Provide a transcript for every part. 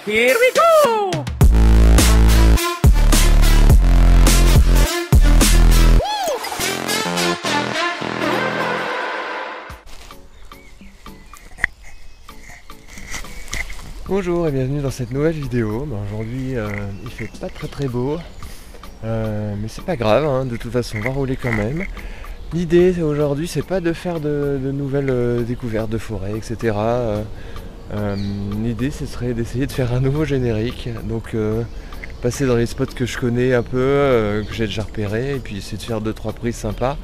Here we go! Bonjour et bienvenue dans cette nouvelle vidéo. Aujourd'hui il fait pas très beau, mais c'est pas grave, hein, de toute façon on va rouler quand même. L'idée aujourd'hui c'est pas de faire de nouvelles découvertes de forêt, etc. L'idée ce serait d'essayer de faire un nouveau générique, donc passer dans les spots que je connais un peu, que j'ai déjà repéré, et puis essayer de faire 2-3 prises sympas.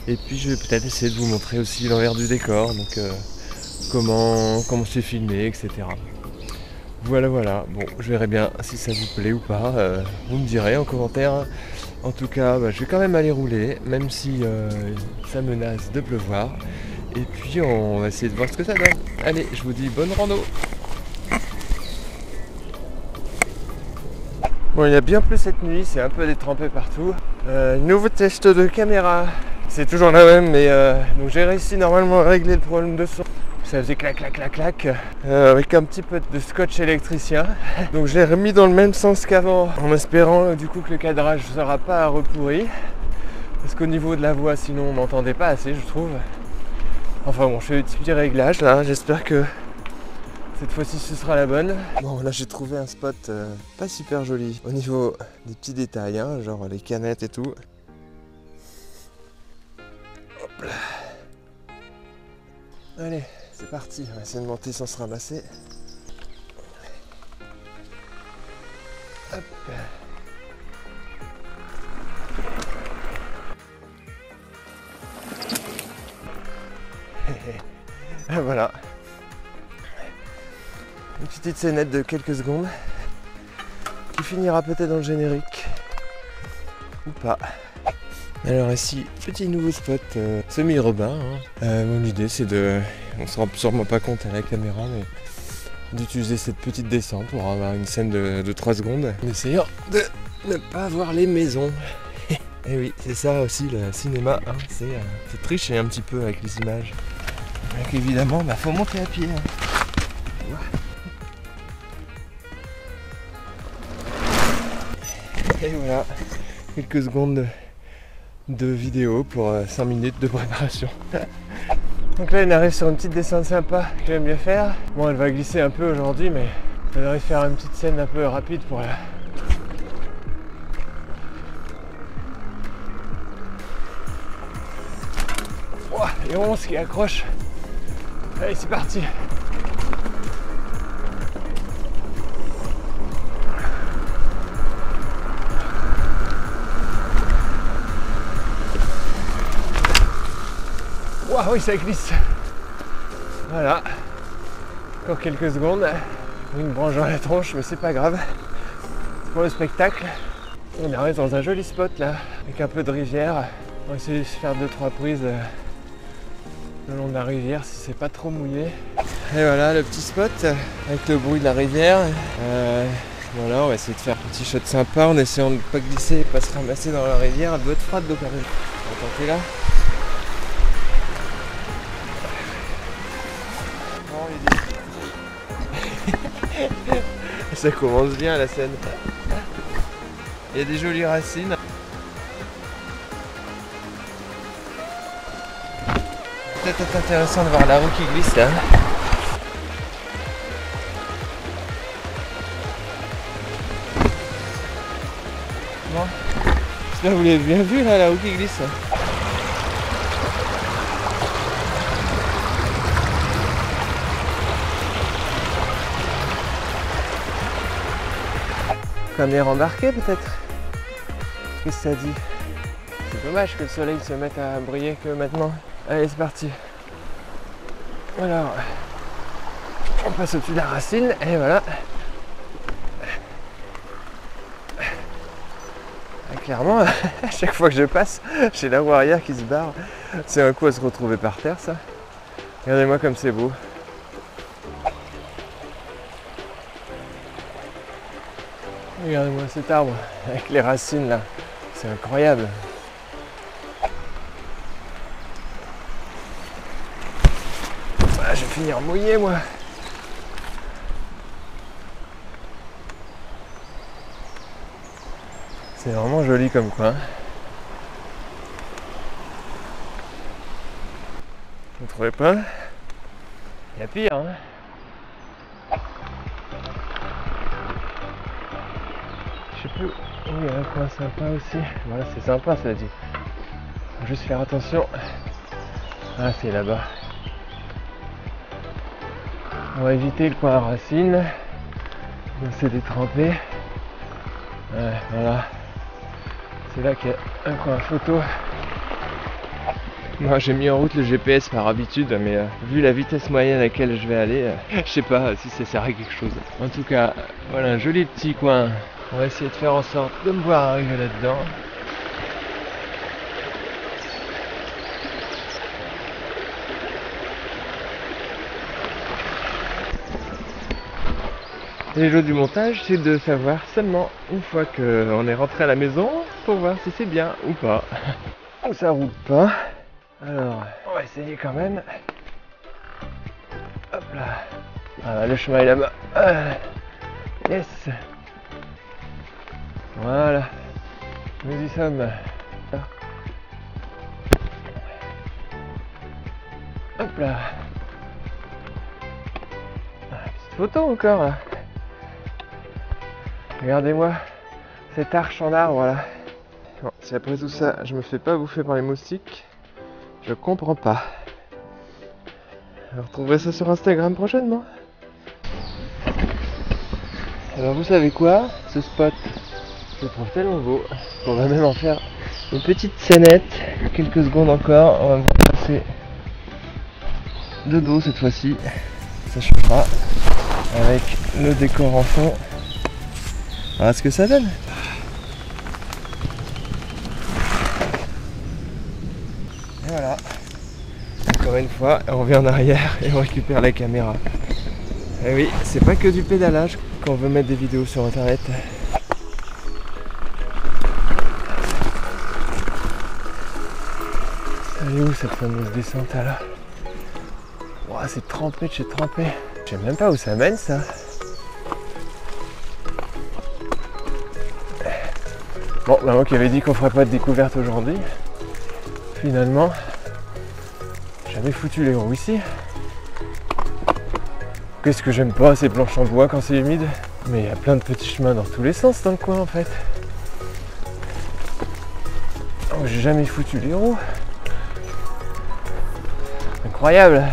Et puis je vais peut-être essayer de vous montrer aussi l'envers du décor, donc comment c'est filmé, etc. Voilà, bon, je verrai bien si ça vous plaît ou pas, vous me direz en commentaire. En tout cas, je vais quand même aller rouler, même si ça menace de pleuvoir. Et puis on va essayer de voir ce que ça donne. Allez, je vous dis bonne rando. Bon, il y a bien plu cette nuit, c'est un peu détrempé partout. Nouveau test de caméra, c'est toujours la même, mais donc j'ai réussi normalement à régler le problème de son. Ça faisait clac avec un petit peu de scotch électricien. Donc je l'ai remis dans le même sens qu'avant, en espérant du coup que le cadrage ne sera pas repourri. Parce qu'au niveau de la voix, sinon on m'entendait pas assez, je trouve. Enfin bon, je fais des petits réglages là, j'espère que cette fois-ci ce sera la bonne. Bon, là j'ai trouvé un spot pas super joli au niveau des petits détails, hein, genre les canettes et tout. Hop là. Allez, c'est parti, on va essayer de monter sans se ramasser. Hop. Voilà. Une petite scénette de quelques secondes qui finira peut-être dans le générique ou pas. Alors ici, petit nouveau spot semi-urbain. Mon idée c'est de, on ne se rend sûrement pas compte à la caméra, mais d'utiliser cette petite descente pour avoir une scène de 3 secondes en essayant de ne pas voir les maisons. Et oui, c'est ça aussi le cinéma, hein, c'est tricher un petit peu avec les images. Donc évidemment, faut monter à pied. Hein. Et voilà, quelques secondes de vidéo pour 5 minutes de préparation. Donc là, il arrive sur une petite descente sympa que j'aime bien faire. Bon, elle va glisser un peu aujourd'hui, mais je devrais faire une petite scène un peu rapide pour la... Oh, les 11 qui accrochent. Allez, c'est parti. Waouh, oui, ça glisse. Voilà. Encore quelques secondes. Une branche dans la tronche, mais c'est pas grave. C'est pour le spectacle. On arrive dans un joli spot là, avec un peu de rivière. On va essayer de se faire 2-3 prises le long de la rivière si c'est pas trop mouillé. Et voilà le petit spot avec le bruit de la rivière. Voilà, on va essayer de faire un petit shot sympa en essayant de ne pas glisser et pas se ramasser dans la rivière. Elle doit être froide donc on va tenter là. Ça commence bien la scène. Il y a des jolies racines. Peut-être intéressant de voir la roue qui glisse là. Bon. J'espère que vous l'avez bien vu là, la roue qui glisse. Caméra embarquée peut-être. Qu'est-ce que ça dit? C'est dommage que le soleil se mette à briller que maintenant. Allez, c'est parti. Alors, on passe au-dessus de la racine et voilà. Et clairement, à chaque fois que je passe, j'ai la roue arrière qui se barre. C'est un coup à se retrouver par terre ça. Regardez-moi comme c'est beau. Regardez-moi cet arbre avec les racines là, c'est incroyable. Ah, je vais finir mouillé moi. C'est vraiment joli comme coin. Vous ne trouvez pas? Il y a pire, hein? Je sais plus où il y a un coin sympa aussi. Voilà, c'est sympa, ça dit. Faut juste faire attention. Ah, c'est là-bas. On va éviter le coin à racines. Donc c'est détrempé. Ouais, voilà. C'est là qu'il y a un coin photo. Moi j'ai mis en route le GPS par habitude, mais vu la vitesse moyenne à laquelle je vais aller, je sais pas si ça sert à quelque chose. En tout cas, voilà un joli petit coin. On va essayer de faire en sorte de me voir arriver là-dedans. Et le jeu du montage, c'est de savoir seulement une fois qu'on est rentré à la maison pour voir si c'est bien ou pas. Ou ça roule pas. Alors, on va essayer quand même. Hop là. Ah, le chemin est là-bas. Yes. Voilà. Nous y sommes. Hop là. Petite photo encore là. Regardez-moi cette arche en arbre là. Bon, si après tout ça je me fais pas bouffer par les moustiques, je comprends pas. Vous retrouverez ça sur Instagram prochainement. Alors vous savez quoi? Ce spot, je le trouve tellement beau qu'on va même en faire une petite scénette. Quelques secondes encore, on va me passer de dos cette fois-ci. Ça changera avec le décor en fond. Voilà ce que ça donne. Et voilà. Encore une fois, on revient en arrière et on récupère la caméra. Et oui, c'est pas que du pédalage quand on veut mettre des vidéos sur internet. Elle est où cette fameuse descente là? Wow, c'est trempé de chez trempé. Je sais même pas où ça mène ça. Bon, bah moi qui avais dit qu'on ferait pas de découverte aujourd'hui, finalement, j'avais foutu les roues ici. Qu'est-ce que j'aime pas ces planches en bois quand c'est humide? Mais il y a plein de petits chemins dans tous les sens dans le coin en fait. Oh, j'ai jamais foutu les roues. Incroyable.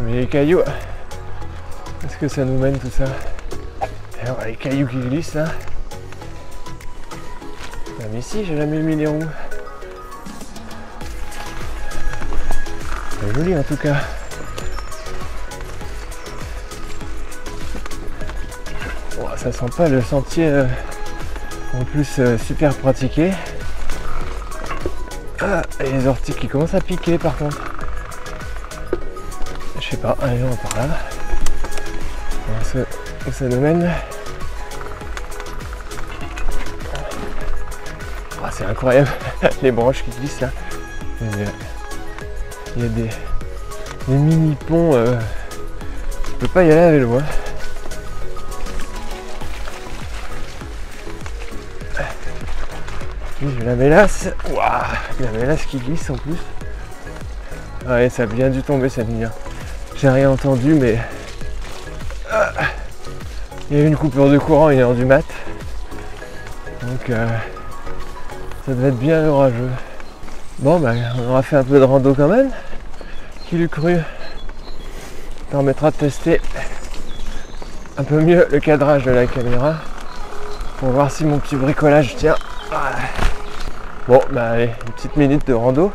Mais les cailloux, est-ce que ça nous mène tout ça? Alors les cailloux qui glissent là. Ah, mais si, j'ai jamais mis les roues. C'est joli en tout cas. Oh, ça sent pas le sentier en plus super pratiqué. Ah, et les orties qui commencent à piquer par contre. Je sais pas, allez on va par là. Où ça nous mène? Oh, c'est incroyable, les branches qui glissent là. Il y a des mini-ponts, tu peux pas y aller à vélo. Hein. Puis j'ai la mélasse. Waouh, la mélasse qui glisse en plus. Ouais, ça a bien dû tomber cette lumière. J'ai rien entendu, mais il y a eu une coupure de courant à 1h du mat. Donc ça devait être bien orageux. Bon, bah, on aura fait un peu de rando quand même. Qui l'eût cru? Ça permettra de tester un peu mieux le cadrage de la caméra pour voir si mon petit bricolage tient. Bon, bah allez, une petite minute de rando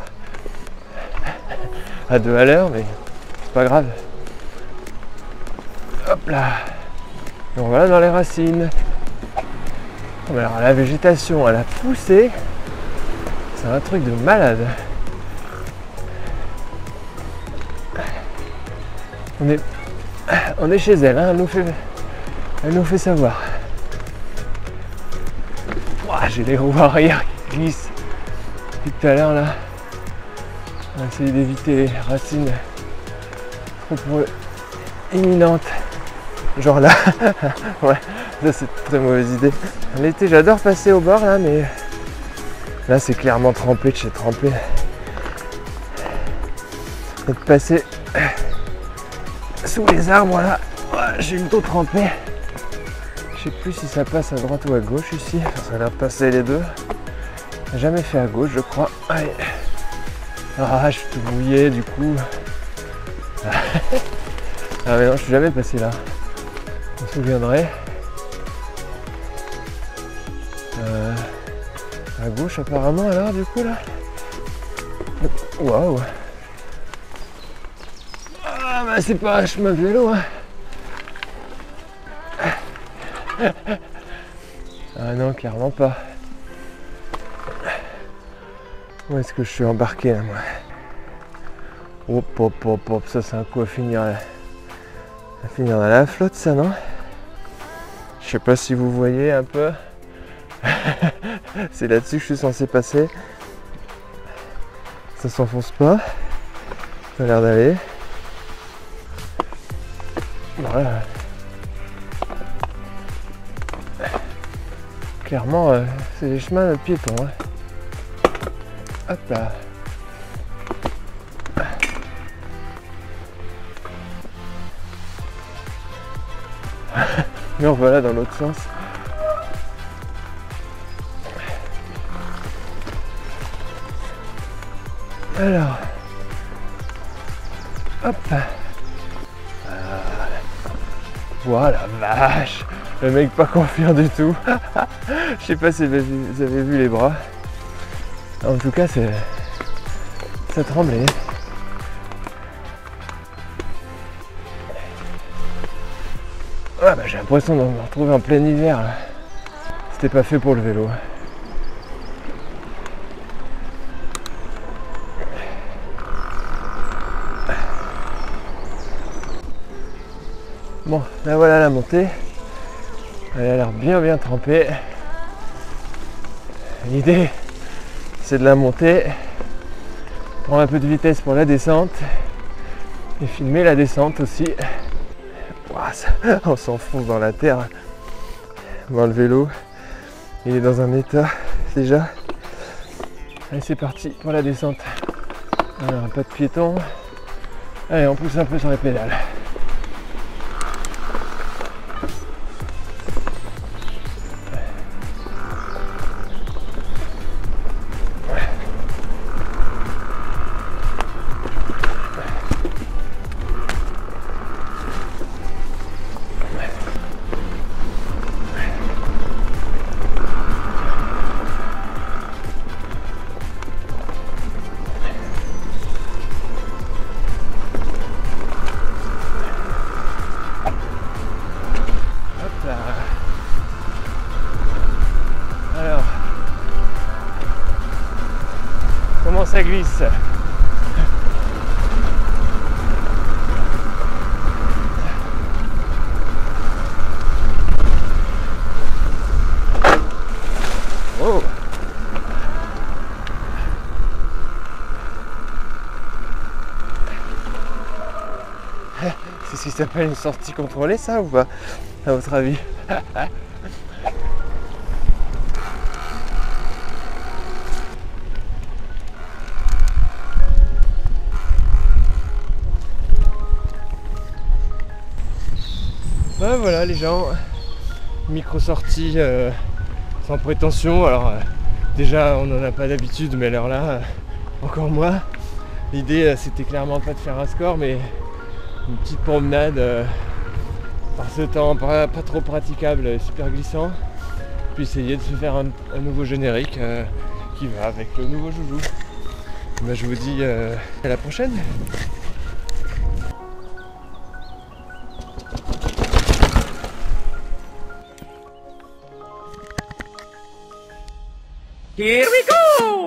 à 2 à l'heure, mais c'est pas grave. Hop là. Et on va là dans les racines. Oh, mais alors la végétation, elle a poussé. C'est un truc de malade. On est chez elle, hein, elle nous fait savoir. Ouah, j'ai les roues arrière qui glissent. Depuis tout à l'heure là. On va essayer d'éviter les racines trop imminente. Genre là. Ouais, ça c'est une très mauvaise idée. L'été j'adore passer au bord là, mais là c'est clairement trempé de chez trempé. Et de passer sous les arbres là, j'ai le dos trempé. Je sais plus si ça passe à droite ou à gauche ici. Ça a l'air de passer les deux. Jamais fait à gauche je crois. Allez. Ah, je suis tout mouillé du coup. Ah mais non, je suis jamais passé là. Je me souviendrai. À gauche apparemment alors du coup là. Waouh. Ah bah c'est pas un chemin de vélo hein. Ah non, clairement pas. Où est-ce que je suis embarqué là moi? Hop hop hop hop, ça c'est un coup à finir là. À finir dans la flotte ça non? Je sais pas si vous voyez un peu. C'est là-dessus que je suis censé passer. Ça s'enfonce pas. Ça a l'air d'aller. Voilà. Clairement, c'est des chemins de piétons. Hein. Hop là. Mais voilà dans l'autre sens. Alors, hop. Voilà, vache. Le mec pas confiant du tout. Je sais pas si vous avez vu les bras. En tout cas, ça tremblait. Ah bah, j'ai l'impression de me retrouver en plein hiver. C'était pas fait pour le vélo. Bon, là voilà la montée. Elle a l'air bien trempée. L'idée, c'est de la monter, prendre un peu de vitesse pour la descente et filmer la descente aussi. Ouah, on s'enfonce dans la terre. Bon, le vélo, il est dans un état déjà. Allez, c'est parti pour la descente. Alors, un pas de piéton. Allez, on pousse un peu sur les pédales. Alors, comment ça glisse? Oh! C'est ce qui s'appelle une sortie contrôlée ça ou pas, à votre avis? Ben voilà les gens, micro sortie sans prétention. Alors déjà on n'en a pas d'habitude, mais alors là encore moins. L'idée c'était clairement pas de faire un score, mais une petite promenade par ce temps pas trop praticable, super glissant, puis essayer de se faire un nouveau générique qui va avec le nouveau joujou. Ben, je vous dis à la prochaine. Here we go!